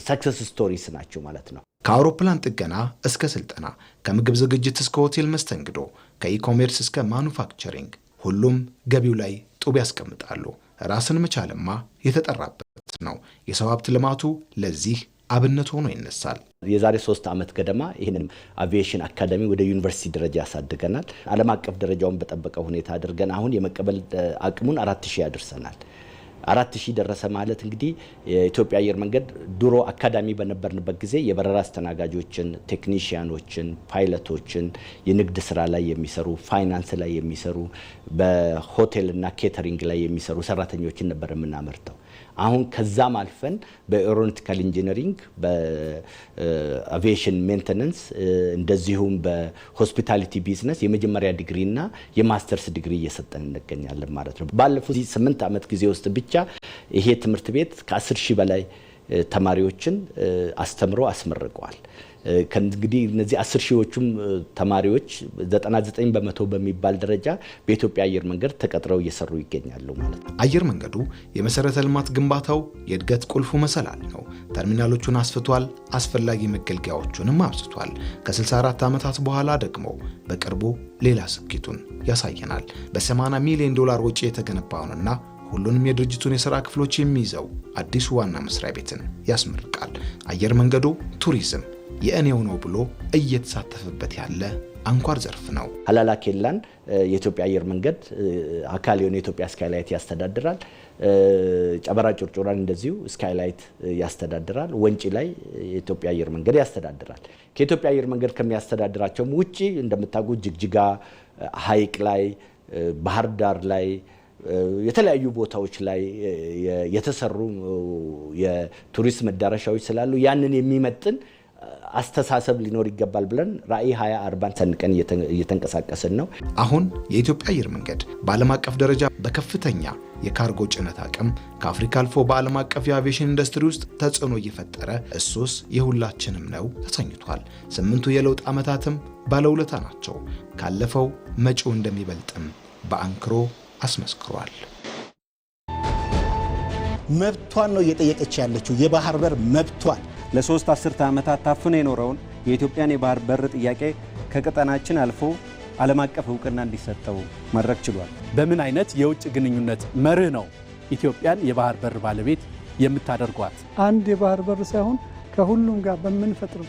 ሰክሰስ ስቶሪስ ናቸው ማለት ነው። ከአውሮፕላን ጥገና እስከ ስልጠና፣ ከምግብ ዝግጅት እስከ ሆቴል መስተንግዶ፣ ከኢኮሜርስ እስከ ማኑፋክቸሪንግ ሁሉም ገቢው ላይ ጡብ ያስቀምጣሉ። ራስን መቻልማ የተጠራበት ነው። የሰው ሀብት ልማቱ ለዚህ አብነት ሆኖ ይነሳል። የዛሬ 3 ዓመት ገደማ ይህንን አቪዬሽን አካዳሚ ወደ ዩኒቨርሲቲ ደረጃ ያሳድገናል። ዓለም አቀፍ ደረጃውን በጠበቀ ሁኔታ አድርገን አሁን የመቀበል አቅሙን 4000 ያደርሰናል። 4000 ደረሰ ማለት እንግዲህ የኢትዮጵያ አየር መንገድ ድሮ አካዳሚ በነበርንበት ጊዜ የበረራ አስተናጋጆችን፣ ቴክኒሽያኖችን፣ ፓይለቶችን፣ የንግድ ስራ ላይ የሚሰሩ፣ ፋይናንስ ላይ የሚሰሩ፣ በሆቴልና ኬተሪንግ ላይ የሚሰሩ ሰራተኞችን ነበር የምናመርተው። አሁን ከዛም አልፈን በኤሮኖቲካል ኢንጂነሪንግ፣ በአቪዬሽን ሜንቴናንስ እንደዚሁም በሆስፒታሊቲ ቢዝነስ የመጀመሪያ ዲግሪና የማስተርስ ዲግሪ እየሰጠን እንገኛለን ማለት ነው። ባለፉት 8 ዓመት ጊዜ ውስጥ ብቻ ይሄ ትምህርት ቤት ከ10,000 በላይ ተማሪዎችን አስተምሮ አስመርቀዋል። ከእንግዲህ እነዚህ 10,000ዎቹም ተማሪዎች 99 በመቶ በሚባል ደረጃ በኢትዮጵያ አየር መንገድ ተቀጥረው እየሰሩ ይገኛሉ ማለት ነው። አየር መንገዱ የመሰረተ ልማት ግንባታው የእድገት ቁልፉ መሰላል ነው። ተርሚናሎቹን አስፍቷል፣ አስፈላጊ መገልገያዎቹንም አብዝቷል። ከ64 ዓመታት በኋላ ደግሞ በቅርቡ ሌላ ስኬቱን ያሳየናል። በ80 ሚሊዮን ዶላር ወጪ የተገነባውንና ሁሉንም የድርጅቱን የሥራ ክፍሎች የሚይዘው አዲሱ ዋና መስሪያ ቤትን ያስመርቃል። አየር መንገዱ ቱሪዝም የእኔው ነው ብሎ እየተሳተፈበት ያለ አንኳር ዘርፍ ነው። ሀላላ ኬላን የኢትዮጵያ አየር መንገድ አካል የሆነ የኢትዮጵያ ስካይላይት ያስተዳድራል። ጨበራ ጩርጩራን እንደዚሁ ስካይላይት ያስተዳድራል። ወንጪ ላይ የኢትዮጵያ አየር መንገድ ያስተዳድራል። ከኢትዮጵያ አየር መንገድ ከሚያስተዳድራቸውም ውጪ እንደምታውቁት ጅግጅጋ ሐይቅ ላይ፣ ባህር ዳር ላይ የተለያዩ ቦታዎች ላይ የተሰሩ የቱሪስት መዳረሻዎች ስላሉ ያንን የሚመጥን አስተሳሰብ ሊኖር ይገባል ብለን ራዕይ 2040 ሰንቀን እየተንቀሳቀስን ነው። አሁን የኢትዮጵያ አየር መንገድ በዓለም አቀፍ ደረጃ በከፍተኛ የካርጎ ጭነት አቅም ከአፍሪካ አልፎ በዓለም አቀፍ የአቪዬሽን ኢንዱስትሪ ውስጥ ተጽዕኖ እየፈጠረ እሱስ የሁላችንም ነው ተሰኝቷል። 8ቱ የለውጥ ዓመታትም ባለውለታ ናቸው። ካለፈው መጪው እንደሚበልጥም በአንክሮ አስመስክሯል። መብቷን ነው እየጠየቀች ያለችው፣ የባህር በር መብቷን። ለ3 አስርተ ዓመታት ታፍኖ የኖረውን የኢትዮጵያን የባህር በር ጥያቄ ከቀጠናችን አልፎ ዓለም አቀፍ እውቅና እንዲሰጠው ማድረግ ችሏል። በምን አይነት የውጭ ግንኙነት መርህ ነው ኢትዮጵያን የባህር በር ባለቤት የምታደርጓት? አንድ የባህር በር ሳይሆን ከሁሉም ጋር በምንፈጥረው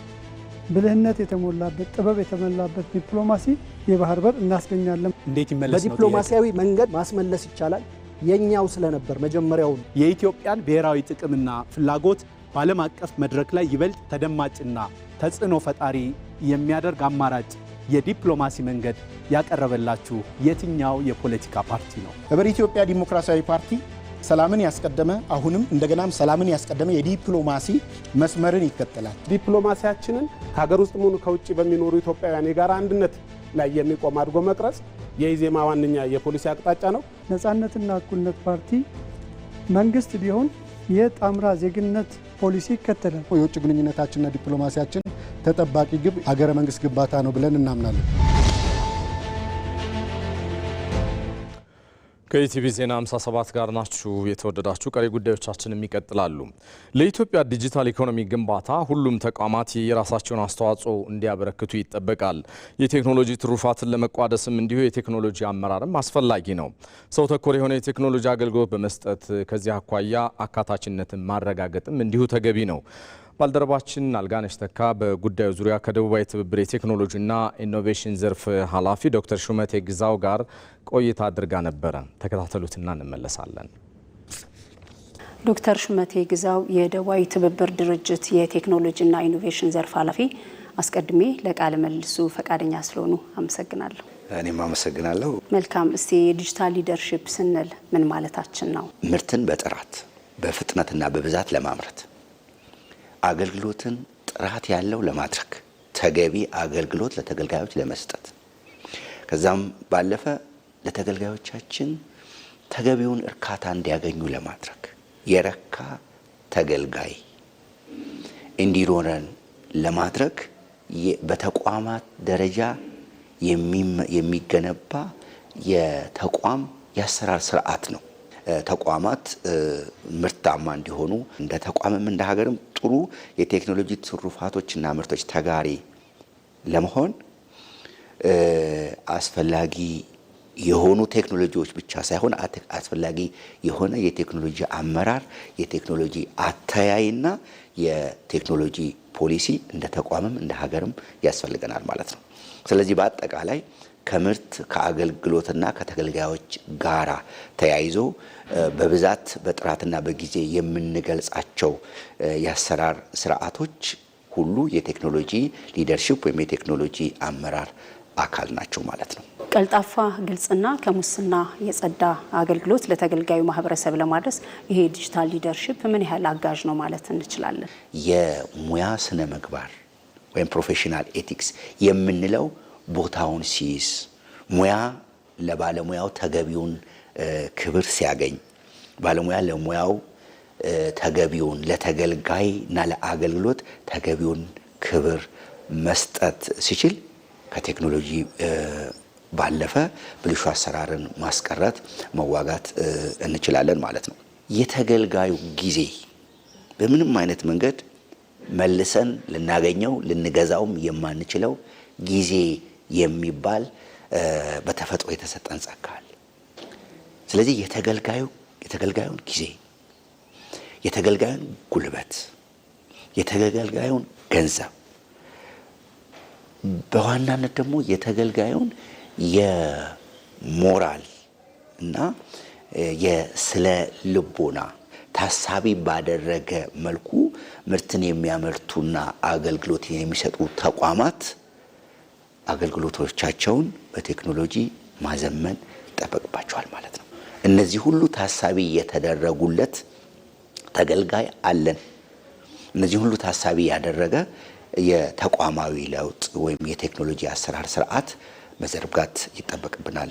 ብልህነት የተሞላበት ጥበብ የተሞላበት ዲፕሎማሲ የባህር በር እናስገኛለን። እንዴት ይመለስ ነው? በዲፕሎማሲያዊ መንገድ ማስመለስ ይቻላል። የኛው ስለነበር መጀመሪያው የኢትዮጵያን ብሔራዊ ጥቅምና ፍላጎት በዓለም አቀፍ መድረክ ላይ ይበልጥ ተደማጭና ተጽዕኖ ፈጣሪ የሚያደርግ አማራጭ የዲፕሎማሲ መንገድ ያቀረበላችሁ የትኛው የፖለቲካ ፓርቲ ነው? ህብረ ኢትዮጵያ ዲሞክራሲያዊ ፓርቲ ሰላምን ያስቀደመ አሁንም እንደገናም ሰላምን ያስቀደመ የዲፕሎማሲ መስመርን ይከተላል። ዲፕሎማሲያችንን ከሀገር ውስጥ ሆኑ ከውጭ በሚኖሩ ኢትዮጵያውያን የጋራ አንድነት ላይ የሚቆም አድርጎ መቅረጽ የኢዜማ ዋነኛ የፖሊሲ አቅጣጫ ነው። ነጻነትና እኩልነት ፓርቲ መንግስት ቢሆን የጣምራ ዜግነት ፖሊሲ ይከተላል። የውጭ ግንኙነታችንና ዲፕሎማሲያችን ተጠባቂ ግብ ሀገረ መንግስት ግንባታ ነው ብለን እናምናለን። ከኢቲቪ ዜና 57 ጋር ናችሁ። የተወደዳችሁ ቀሪ ጉዳዮቻችንም ይቀጥላሉ። ለኢትዮጵያ ዲጂታል ኢኮኖሚ ግንባታ ሁሉም ተቋማት የራሳቸውን አስተዋጽኦ እንዲያበረክቱ ይጠበቃል። የቴክኖሎጂ ትሩፋትን ለመቋደስም እንዲሁ የቴክኖሎጂ አመራርም አስፈላጊ ነው። ሰው ተኮር የሆነ የቴክኖሎጂ አገልግሎት በመስጠት ከዚህ አኳያ አካታችነትን ማረጋገጥም እንዲሁ ተገቢ ነው። ባልደረባችን አልጋነሽ ተካ በጉዳዩ ዙሪያ ከደቡባዊ ትብብር የቴክኖሎጂና ኢኖቬሽን ዘርፍ ኃላፊ ዶክተር ሹመቴ ግዛው ጋር ቆይታ አድርጋ ነበረ። ተከታተሉትና እንመለሳለን። ዶክተር ሹመቴ ግዛው የደቡባዊ ትብብር ድርጅት የቴክኖሎጂና ኢኖቬሽን ዘርፍ ኃላፊ፣ አስቀድሜ ለቃለ መልሱ ፈቃደኛ ስለሆኑ አመሰግናለሁ። እኔም አመሰግናለሁ። መልካም። እስቲ የዲጂታል ሊደርሺፕ ስንል ምን ማለታችን ነው? ምርትን በጥራት በፍጥነትና በብዛት ለማምረት፣ አገልግሎትን ጥራት ያለው ለማድረግ፣ ተገቢ አገልግሎት ለተገልጋዮች ለመስጠት፣ ከዛም ባለፈ ለተገልጋዮቻችን ተገቢውን እርካታ እንዲያገኙ ለማድረግ፣ የረካ ተገልጋይ እንዲኖረን ለማድረግ በተቋማት ደረጃ የሚገነባ የተቋም የአሰራር ስርዓት ነው። ተቋማት ምርታማ እንዲሆኑ እንደ ተቋምም እንደ ሀገርም ጥሩ የቴክኖሎጂ ትሩፋቶችና ምርቶች ተጋሪ ለመሆን አስፈላጊ የሆኑ ቴክኖሎጂዎች ብቻ ሳይሆን አስፈላጊ የሆነ የቴክኖሎጂ አመራር፣ የቴክኖሎጂ አተያይና የቴክኖሎጂ ፖሊሲ እንደ ተቋምም እንደ ሀገርም ያስፈልገናል ማለት ነው። ስለዚህ በአጠቃላይ ከምርት ከአገልግሎትና ከተገልጋዮች ጋራ ተያይዞ በብዛት በጥራትና በጊዜ የምንገልጻቸው የአሰራር ስርዓቶች ሁሉ የቴክኖሎጂ ሊደርሺፕ ወይም የቴክኖሎጂ አመራር አካል ናቸው ማለት ነው። ቀልጣፋ፣ ግልጽና ከሙስና የጸዳ አገልግሎት ለተገልጋዩ ማህበረሰብ ለማድረስ ይሄ ዲጂታል ሊደርሺፕ ምን ያህል አጋዥ ነው ማለት እንችላለን? የሙያ ስነ ምግባር ወይም ፕሮፌሽናል ኤቲክስ የምንለው ቦታውን ሲይዝ፣ ሙያ ለባለሙያው ተገቢውን ክብር ሲያገኝ፣ ባለሙያ ለሙያው ተገቢውን ለተገልጋይና ለአገልግሎት ተገቢውን ክብር መስጠት ሲችል ከቴክኖሎጂ ባለፈ ብልሹ አሰራርን ማስቀረት መዋጋት እንችላለን ማለት ነው። የተገልጋዩ ጊዜ በምንም አይነት መንገድ መልሰን ልናገኘው ልንገዛውም የማንችለው ጊዜ የሚባል በተፈጥሮ የተሰጠን ጸጋ አለ። ስለዚህ የተገልጋዩን ጊዜ፣ የተገልጋዩን ጉልበት፣ የተገልጋዩን ገንዘብ በዋናነት ደግሞ የተገልጋዩን የሞራል እና የስነ ልቦና ታሳቢ ባደረገ መልኩ ምርትን የሚያመርቱና አገልግሎት የሚሰጡ ተቋማት አገልግሎቶቻቸውን በቴክኖሎጂ ማዘመን ይጠበቅባቸዋል ማለት ነው። እነዚህ ሁሉ ታሳቢ የተደረጉለት ተገልጋይ አለን። እነዚህ ሁሉ ታሳቢ ያደረገ የተቋማዊ ለውጥ ወይም የቴክኖሎጂ አሰራር ስርዓት መዘርጋት ይጠበቅብናል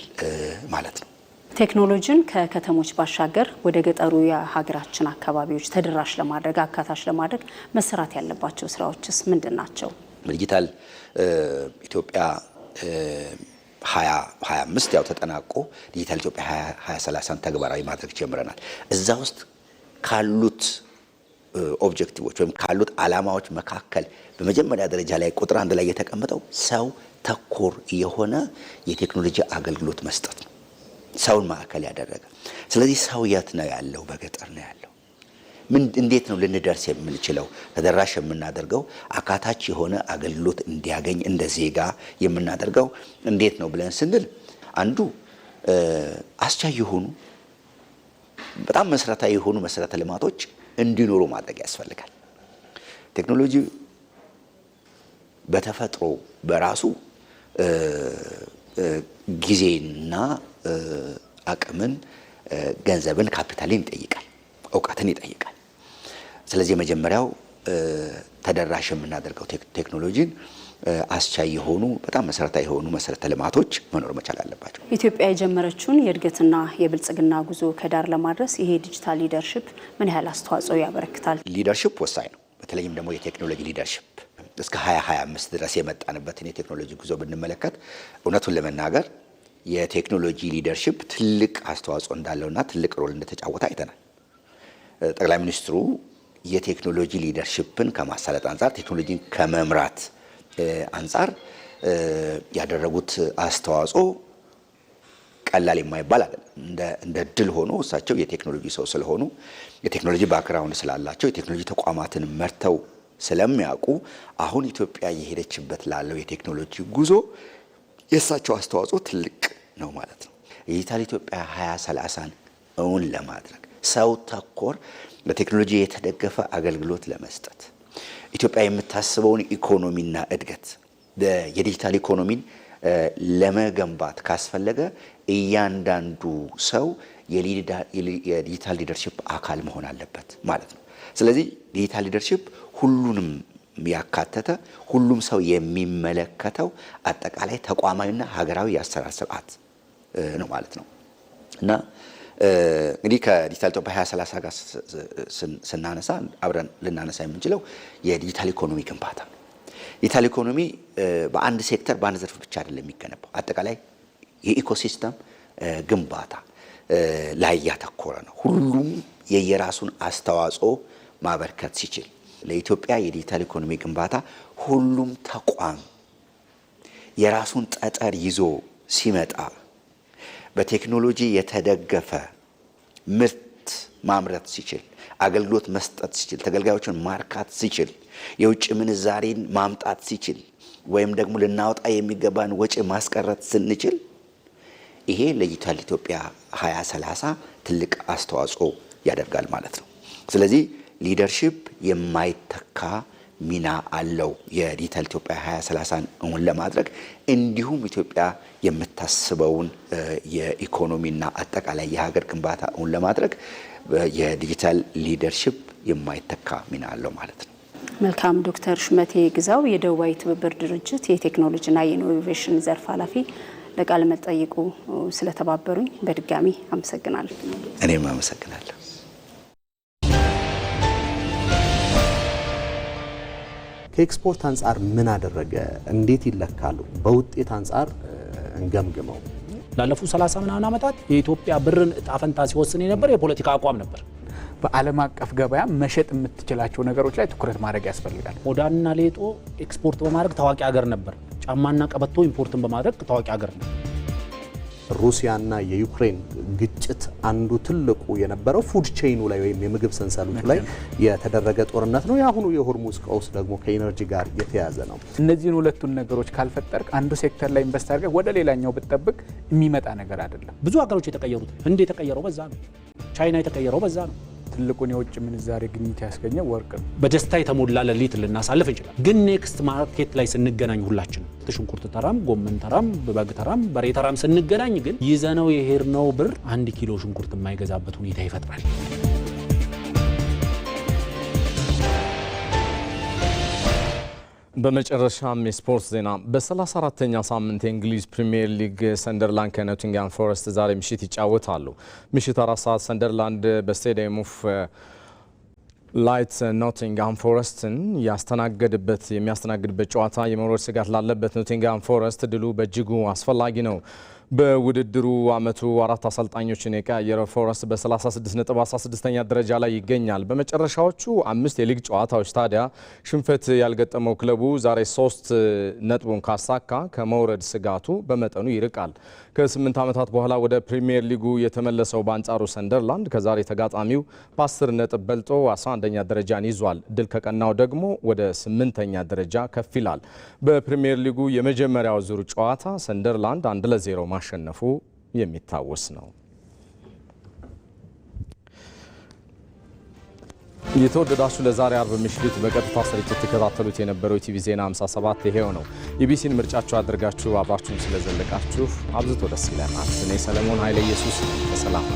ማለት ነው። ቴክኖሎጂን ከከተሞች ባሻገር ወደ ገጠሩ የሀገራችን አካባቢዎች ተደራሽ ለማድረግ አካታች ለማድረግ መሰራት ያለባቸው ስራዎችስ ምንድን ናቸው? ዲጂታል ኢትዮጵያ 2025 ያው ተጠናቆ ዲጂታል ኢትዮጵያ 2030 ተግባራዊ ማድረግ ጀምረናል። እዛ ውስጥ ካሉት ኦብጀክቲቮች ወይም ካሉት ዓላማዎች መካከል በመጀመሪያ ደረጃ ላይ ቁጥር 1 ላይ የተቀመጠው ሰው ተኮር የሆነ የቴክኖሎጂ አገልግሎት መስጠት ነው። ሰውን ማዕከል ያደረገ። ስለዚህ ሰው የት ነው ያለው? በገጠር ነው ያለው። እንዴት ነው ልንደርስ የምንችለው? ተደራሽ የምናደርገው አካታች የሆነ አገልግሎት እንዲያገኝ እንደ ዜጋ የምናደርገው እንዴት ነው ብለን ስንል አንዱ አስቻይ የሆኑ በጣም መሰረታዊ የሆኑ መሰረተ ልማቶች እንዲኖሩ ማድረግ ያስፈልጋል። ቴክኖሎጂ በተፈጥሮ በራሱ ጊዜና አቅምን፣ ገንዘብን፣ ካፒታልን ይጠይቃል፣ እውቀትን ይጠይቃል። ስለዚህ የመጀመሪያው ተደራሽ የምናደርገው ቴክኖሎጂን አስቻይ የሆኑ በጣም መሰረታዊ የሆኑ መሰረተ ልማቶች መኖር መቻል አለባቸው። ኢትዮጵያ የጀመረችውን የእድገትና የብልጽግና ጉዞ ከዳር ለማድረስ ይሄ ዲጂታል ሊደርሺፕ ምን ያህል አስተዋጽኦ ያበረክታል? ሊደርሺፕ ወሳኝ ነው። በተለይም ደግሞ የቴክኖሎጂ ሊደርሺፕ እስከ 2025 ድረስ የመጣንበትን የቴክኖሎጂ ጉዞ ብንመለከት እውነቱን ለመናገር የቴክኖሎጂ ሊደርሺፕ ትልቅ አስተዋጽኦ እንዳለውና ትልቅ ሮል እንደተጫወተ አይተናል። ጠቅላይ ሚኒስትሩ የቴክኖሎጂ ሊደርሺፕን ከማሳለጥ አንጻር፣ ቴክኖሎጂን ከመምራት አንጻር ያደረጉት አስተዋጽኦ ቀላል የማይባል አይደለም። እንደ ድል ሆኖ እሳቸው የቴክኖሎጂ ሰው ስለሆኑ የቴክኖሎጂ ባክግራውንድ ስላላቸው የቴክኖሎጂ ተቋማትን መርተው ስለሚያውቁ አሁን ኢትዮጵያ እየሄደችበት ላለው የቴክኖሎጂ ጉዞ የእሳቸው አስተዋጽኦ ትልቅ ነው ማለት ነው። የዲጂታል ኢትዮጵያ 2030ን እውን ለማድረግ ሰው ተኮር በቴክኖሎጂ የተደገፈ አገልግሎት ለመስጠት ኢትዮጵያ የምታስበውን ኢኮኖሚና እድገት የዲጂታል ኢኮኖሚን ለመገንባት ካስፈለገ እያንዳንዱ ሰው የዲጂታል ሊደርሺፕ አካል መሆን አለበት ማለት ነው። ስለዚህ ዲጂታል ሊደርሺፕ ሁሉንም ያካተተ ሁሉም ሰው የሚመለከተው አጠቃላይ ተቋማዊና ሀገራዊ የአሰራር ስርዓት ነው ማለት ነው እና እንግዲህ ከዲጂታል ኢትዮጵያ 2030 ጋር ስናነሳ አብረን ልናነሳ የምንችለው የዲጂታል ኢኮኖሚ ግንባታ ነው። ዲጂታል ኢኮኖሚ በአንድ ሴክተር በአንድ ዘርፍ ብቻ አይደለም የሚገነባው። አጠቃላይ የኢኮሲስተም ግንባታ ላይ ያተኮረ ነው። ሁሉም የየራሱን አስተዋጽኦ ማበርከት ሲችል ለኢትዮጵያ የዲጂታል ኢኮኖሚ ግንባታ ሁሉም ተቋም የራሱን ጠጠር ይዞ ሲመጣ በቴክኖሎጂ የተደገፈ ምርት ማምረት ሲችል አገልግሎት መስጠት ሲችል፣ ተገልጋዮችን ማርካት ሲችል፣ የውጭ ምንዛሬን ማምጣት ሲችል ወይም ደግሞ ልናወጣ የሚገባን ወጪ ማስቀረት ስንችል ይሄ ለዲጂታል ኢትዮጵያ 2030 ትልቅ አስተዋጽኦ ያደርጋል ማለት ነው። ስለዚህ ሊደርሺፕ የማይተካ ሚና አለው የዲጂታል ኢትዮጵያ 2030ን እውን ለማድረግ እንዲሁም ኢትዮጵያ የምታስበውን የኢኮኖሚና አጠቃላይ የሀገር ግንባታ እውን ለማድረግ የዲጂታል ሊደርሺፕ የማይተካ ሚና አለው ማለት ነው። መልካም። ዶክተር ሹመቴ ግዛው የደቡባዊ ትብብር ድርጅት የቴክኖሎጂና የኢኖቬሽን ዘርፍ ኃላፊ ለቃለ መጠይቁ ስለተባበሩኝ በድጋሚ አመሰግናለሁ። እኔም አመሰግናለሁ። ከኤክስፖርት አንጻር ምን አደረገ? እንዴት ይለካሉ? በውጤት አንጻር እንገምግመው። ላለፉት 30 ምናምን ዓመታት የኢትዮጵያ ብርን እጣ ፈንታ ሲወስን የነበር የፖለቲካ አቋም ነበር። በዓለም አቀፍ ገበያ መሸጥ የምትችላቸው ነገሮች ላይ ትኩረት ማድረግ ያስፈልጋል። ቆዳና ሌጦ ኤክስፖርት በማድረግ ታዋቂ ሀገር ነበር። ጫማና ቀበቶ ኢምፖርትን በማድረግ ታዋቂ ሀገር ነው። ሩሲያና የዩክሬን ግጭት አንዱ ትልቁ የነበረው ፉድ ቼይኑ ላይ ወይም የምግብ ሰንሰለቱ ላይ የተደረገ ጦርነት ነው። የአሁኑ የሆርሙዝ ቀውስ ደግሞ ከኢነርጂ ጋር የተያያዘ ነው። እነዚህን ሁለቱን ነገሮች ካልፈጠርክ አንዱ ሴክተር ላይ ኢንቨስት አድርገህ ወደ ሌላኛው ብትጠብቅ የሚመጣ ነገር አይደለም። ብዙ ሀገሮች የተቀየሩት፣ ህንድ የተቀየረው በዛ ነው። ቻይና የተቀየረው በዛ ነው። ትልቁን የውጭ ምንዛሬ ግኝት ያስገኘ ወርቅ ነው። በደስታ የተሞላ ሌሊት ልናሳልፍ እንችላለን። ግን ኔክስት ማርኬት ላይ ስንገናኝ ሁላችንም ሽንኩርት ተራም፣ ጎመን ተራም፣ በግ ተራም፣ በሬ ተራም ስንገናኝ ግን ይዘነው የሄድነው ብር 1 ኪሎ ሽንኩርት የማይገዛበት ሁኔታ ይፈጥራል። በመጨረሻም የስፖርት ዜና። በ34ኛ ሳምንት የእንግሊዝ ፕሪሚየር ሊግ ሰንደርላንድ ከኖቲንግሃም ፎረስት ዛሬ ምሽት ይጫወታሉ። ምሽት 4 ሰዓት ሰንደርላንድ በስቴዲየም ኦፍ ላይት ኖቲንግሃም ፎረስትን የሚያስተናግድበት ጨዋታ የመውረድ ስጋት ላለበት ኖቲንግሃም ፎረስት ድሉ በእጅጉ አስፈላጊ ነው። በውድድሩ ዓመቱ 4 አሰልጣኞችን የቀያየረው ፎረስት በ36 ነጥብ 16ኛ ደረጃ ላይ ይገኛል። በመጨረሻዎቹ 5 የሊግ ጨዋታዎች ታዲያ ሽንፈት ያልገጠመው ክለቡ ዛሬ 3 ነጥቡን ካሳካ ከመውረድ ስጋቱ በመጠኑ ይርቃል። ከ8 ዓመታት በኋላ ወደ ፕሪሚየር ሊጉ የተመለሰው በአንጻሩ ሰንደርላንድ ከዛሬ ተጋጣሚው በ10 ነጥብ በልጦ 11ኛ ደረጃን ይዟል። ድል ከቀናው ደግሞ ወደ 8ኛ ደረጃ ከፍ ይላል። በፕሪሚየር ሊጉ የመጀመሪያው ዙር ጨዋታ ሰንደርላንድ 1-0 ማሸነፉ የሚታወስ ነው። የተወደዳችሁ ለዛሬ አርብ ምሽት በቀጥታ ስርጭት ተከታተሉት የነበረው ኢቲቪ ዜና 57 ይሄው ነው። ኢቢሲን ምርጫችሁ አድርጋችሁ አብራችሁን ስለዘለቃችሁ አብዝቶ ደስ ይለናል። እኔ ሰለሞን ኃይለ ኢየሱስ ተሰላም